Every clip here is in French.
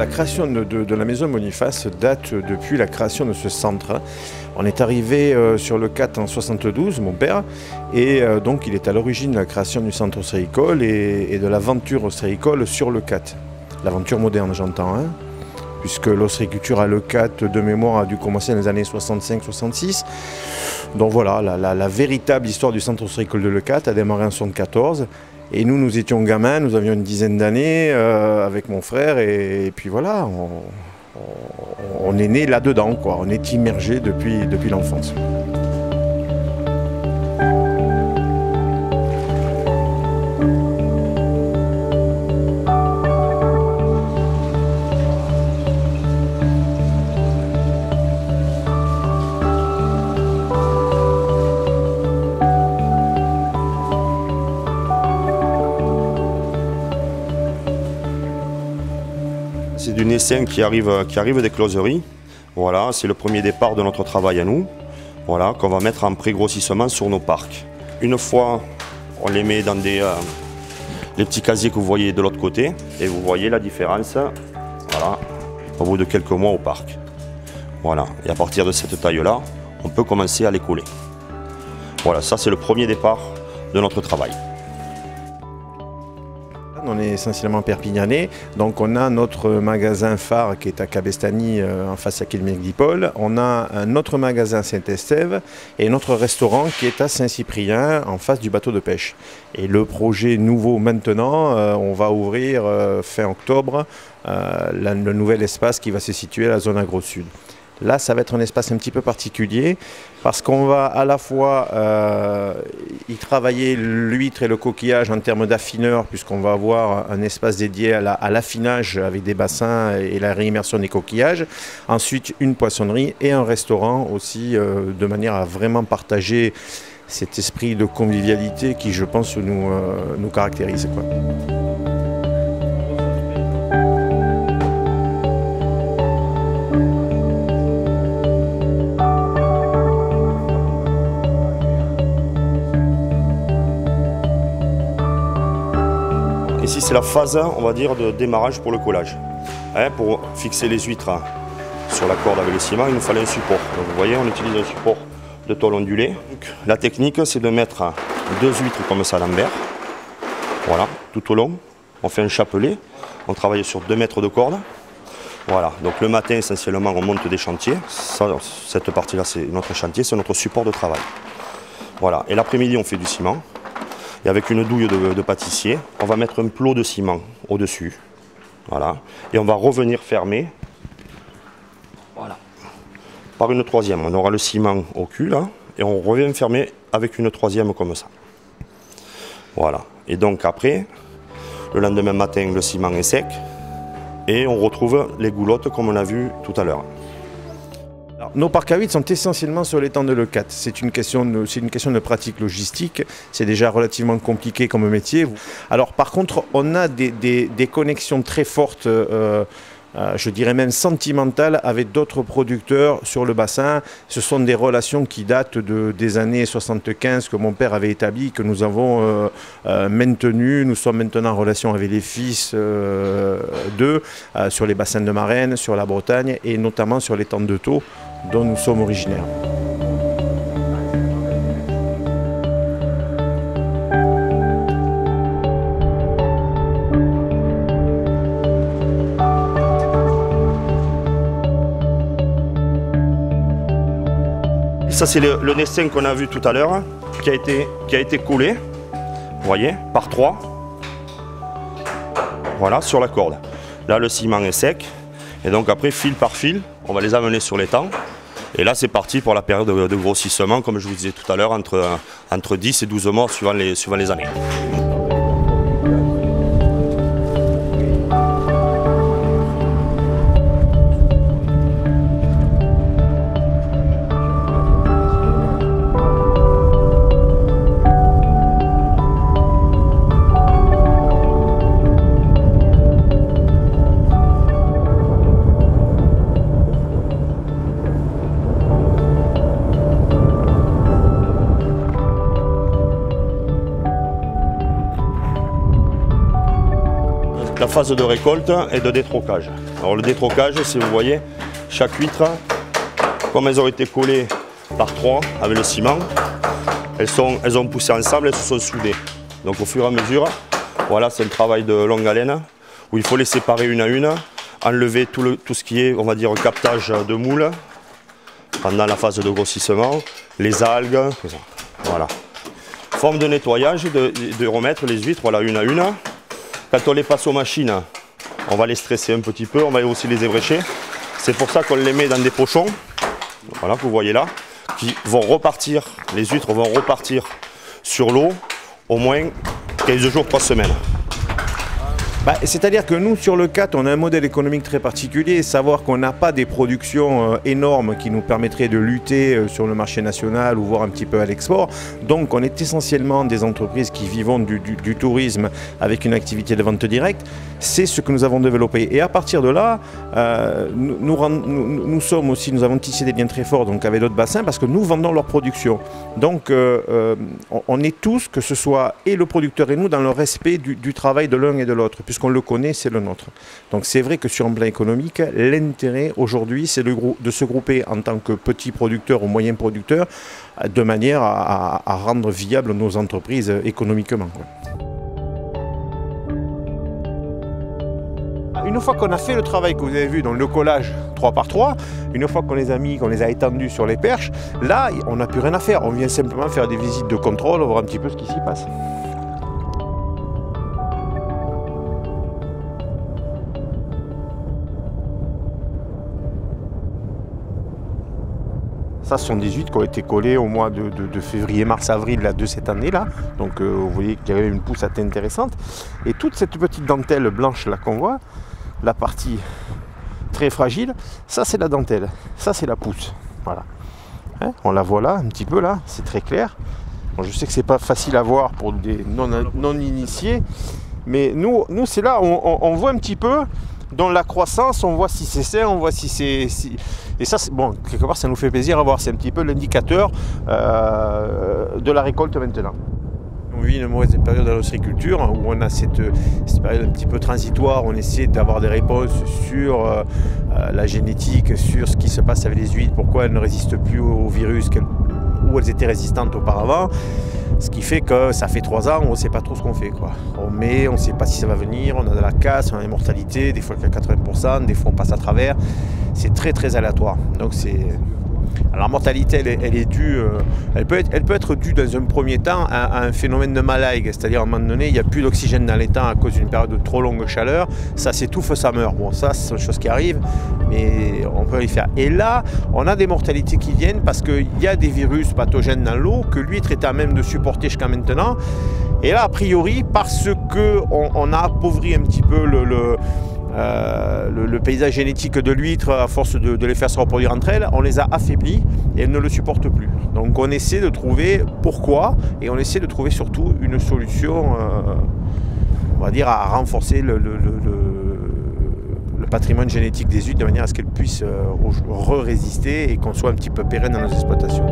La création de la maison Boniface date depuis la création de ce centre. On est arrivé sur le CAT en 72, mon père, et donc il est à l'origine de la création du centre ostréicole et de l'aventure ostréicole sur le CAT. L'aventure moderne, j'entends, hein, puisque l'ostréiculture à le CAT de mémoire a dû commencer dans les années 65-66. Donc voilà, la véritable histoire du centre ostréicole de le CAT a démarré en 74. Et nous étions gamins, nous avions une dizaine d'années avec mon frère, et puis voilà, on est né là-dedans, quoi. On est immergé depuis l'enfance. C'est du naissin qui arrive des closeries. Voilà, c'est le premier départ de notre travail à nous. Voilà, qu'on va mettre en pré-grossissement sur nos parcs. Une fois, on les met dans les petits casiers que vous voyez de l'autre côté. Et vous voyez la différence, voilà, au bout de quelques mois au parc. Voilà, et à partir de cette taille-là, on peut commencer à les coller. Voilà, ça c'est le premier départ de notre travail. On est essentiellement perpignanais, donc on a notre magasin phare qui est à Cabestany en face à Quilmec-Dipol. On a un autre magasin à Saint-Estève et notre restaurant qui est à Saint-Cyprien en face du bateau de pêche. Et le projet nouveau maintenant, on va ouvrir fin octobre le nouvel espace qui va se situer à la zone agro-sud. Là, ça va être un espace un petit peu particulier parce qu'on va à la fois y travailler l'huître et le coquillage en termes d'affineur, puisqu'on va avoir un espace dédié à l'affinage avec des bassins et la réimmersion des coquillages. Ensuite, une poissonnerie et un restaurant aussi, de manière à vraiment partager cet esprit de convivialité qui, je pense, nous caractérise, quoi. Ici, c'est la phase, on va dire, de démarrage pour le collage. Hein, pour fixer les huîtres sur la corde avec le ciment, il nous fallait un support. Donc, vous voyez, on utilise un support de tôle ondulée. Donc, la technique, c'est de mettre deux huîtres comme ça à l'envers. Voilà, tout au long. On fait un chapelet. On travaille sur 2 mètres de corde. Voilà, donc le matin, essentiellement, on monte des chantiers. Ça, cette partie-là, c'est notre chantier, c'est notre support de travail. Voilà, et l'après-midi, on fait du ciment. Et avec une douille de pâtissier, on va mettre un plot de ciment au-dessus. Voilà. Et on va revenir fermer. Voilà. Par une troisième. On aura le ciment au cul là. Et on revient fermer avec une troisième comme ça. Voilà. Et donc après, le lendemain matin, le ciment est sec. Et on retrouve les goulottes comme on a vu tout à l'heure. Nos parcs à huîtres sont essentiellement sur l'étang de le CAT. C'est une question de pratique logistique. C'est déjà relativement compliqué comme métier. Alors par contre, on a des connexions très fortes, je dirais même sentimentales, avec d'autres producteurs sur le bassin. Ce sont des relations qui datent des années 75 que mon père avait établies, que nous avons maintenues. Nous sommes maintenant en relation avec les fils d'eux sur les bassins de Marennes, sur la Bretagne et notamment sur l'étang de Thau, dont nous sommes originaires. Ça c'est le naissin qu'on a vu tout à l'heure, qui a été collé, vous voyez, par 3. Voilà, sur la corde. Là le ciment est sec, et donc après fil par fil, on va les amener sur l'étang. Et là, c'est parti pour la période de grossissement, comme je vous disais tout à l'heure, entre 10 et 12 mois suivant les années. la phase de récolte et de détrocage. Alors le détrocage, si vous voyez, chaque huître, comme elles ont été collées par 3 avec le ciment, elles ont poussé ensemble, elles se sont soudées. Donc au fur et à mesure, voilà, c'est le travail de longue haleine où il faut les séparer une à une, enlever tout ce qui est, on va dire, captage de moules pendant la phase de grossissement, les algues, tout ça. Voilà. Forme de nettoyage, de remettre les huîtres, voilà, une à une. Quand on les passe aux machines, on va les stresser un petit peu, on va aussi les ébrécher. C'est pour ça qu'on les met dans des pochons, voilà, que vous voyez là, qui vont repartir, les huîtres vont repartir sur l'eau au moins 15 jours, 3 semaines. C'est-à-dire que nous, sur le CAT, on a un modèle économique très particulier, savoir qu'on n'a pas des productions énormes qui nous permettraient de lutter sur le marché national ou voire un petit peu à l'export. Donc on est essentiellement des entreprises qui vivent du tourisme avec une activité de vente directe. C'est ce que nous avons développé. Et à partir de là, nous avons tissé des liens très forts donc, avec d'autres bassins parce que nous vendons leur production. Donc on est tous, que ce soit et le producteur et nous, dans le respect du travail de l'un et de l'autre. Puisqu'on le connaît, c'est le nôtre. Donc c'est vrai que sur un plan économique, l'intérêt aujourd'hui, c'est de se grouper en tant que petit producteur ou moyen producteur, de manière à rendre viables nos entreprises économiquement. Une fois qu'on a fait le travail que vous avez vu dans le collage 3 par 3, une fois qu'on les a mis, qu'on les a étendus sur les perches, là, on n'a plus rien à faire. On vient simplement faire des visites de contrôle, voir un petit peu ce qui s'y passe. Ça, ce sont des huîtres qui ont été collées au mois de février, mars, avril de cette année-là. Donc vous voyez qu'il y avait une poussette intéressante. Et toute cette petite dentelle blanche là qu'on voit, la partie très fragile, ça c'est la dentelle, ça c'est la pousse. Voilà. Hein, on la voit là, un petit peu là, c'est très clair. Bon, je sais que c'est pas facile à voir pour des non-initiés, mais nous c'est là où on voit un petit peu dans la croissance, on voit si c'est sain, on voit si c'est... Et ça, bon, quelque part, ça nous fait plaisir à voir. C'est un petit peu l'indicateur de la récolte maintenant. On vit une mauvaise période dans l'ostréiculture où on a cette période un petit peu transitoire. On essaie d'avoir des réponses sur la génétique, sur ce qui se passe avec les huîtres, pourquoi elles ne résistent plus au virus, où elles étaient résistantes auparavant. Ce qui fait que ça fait 3 ans, on ne sait pas trop ce qu'on fait, quoi. On met, on ne sait pas si ça va venir, on a de la casse, on a une mortalité, des fois il y a 80%, des fois on passe à travers. C'est très très aléatoire. Donc c'est... Alors la mortalité, elle est due, elle peut être due dans un premier temps à un phénomène de malaise, c'est-à-dire à un moment donné, il n'y a plus d'oxygène dans l'étang à cause d'une période de trop longue chaleur, ça s'étouffe, ça meurt. Bon, ça, c'est une chose qui arrive, mais on peut y faire. Et là, on a des mortalités qui viennent parce qu'il y a des virus pathogènes dans l'eau que l'huître est à même de supporter jusqu'à maintenant. Et là, a priori, parce qu'on a appauvri un petit peu le paysage génétique de l'huître, à force de les faire se reproduire entre elles, on les a affaiblies et elles ne le supportent plus. Donc on essaie de trouver pourquoi et on essaie de trouver surtout une solution, on va dire, à renforcer le patrimoine génétique des huîtres de manière à ce qu'elles puissent résister et qu'on soit un petit peu pérenne dans nos exploitations.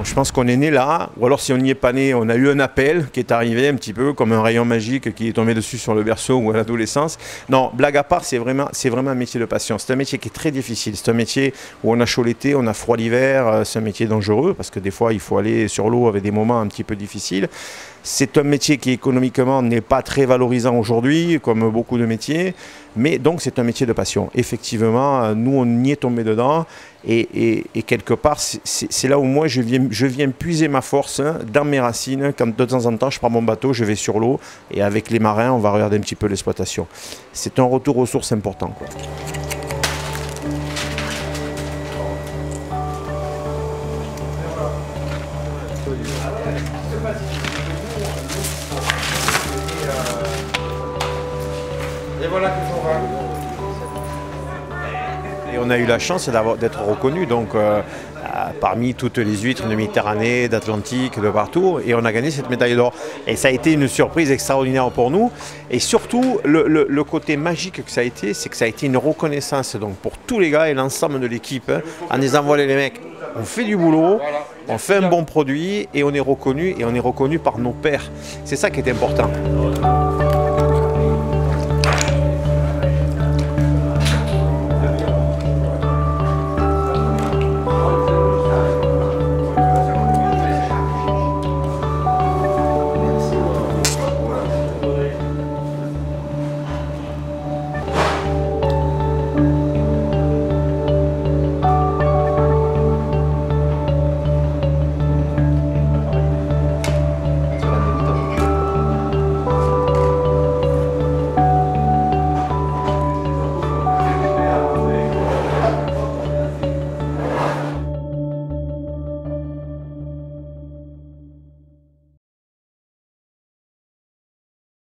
Je pense qu'on est né là, ou alors si on n'y est pas né, on a eu un appel qui est arrivé un petit peu comme un rayon magique qui est tombé dessus sur le berceau ou à l'adolescence. Non, blague à part, c'est vraiment un métier de passion. C'est un métier qui est très difficile. C'est un métier où on a chaud l'été, on a froid l'hiver. C'est un métier dangereux parce que des fois, il faut aller sur l'eau avec des moments un petit peu difficiles. C'est un métier qui économiquement n'est pas très valorisant aujourd'hui, comme beaucoup de métiers, mais donc c'est un métier de passion. Effectivement, nous on y est tombé dedans et quelque part c'est là où moi je viens puiser ma force dans mes racines. Quand de temps en temps je prends mon bateau, je vais sur l'eau et avec les marins on va regarder un petit peu l'exploitation. C'est un retour aux sources important, quoi. Et voilà qu'ils sont là. Et on a eu la chance d'être reconnus donc, parmi toutes les huîtres de Méditerranée, d'Atlantique, de partout. Et on a gagné cette médaille d'or. Et ça a été une surprise extraordinaire pour nous. Et surtout, le côté magique que ça a été, c'est que ça a été une reconnaissance donc, pour tous les gars et l'ensemble de l'équipe. En disant, voilà les mecs, on fait du boulot, on fait un bon produit et on est reconnu par nos pairs. C'est ça qui est important.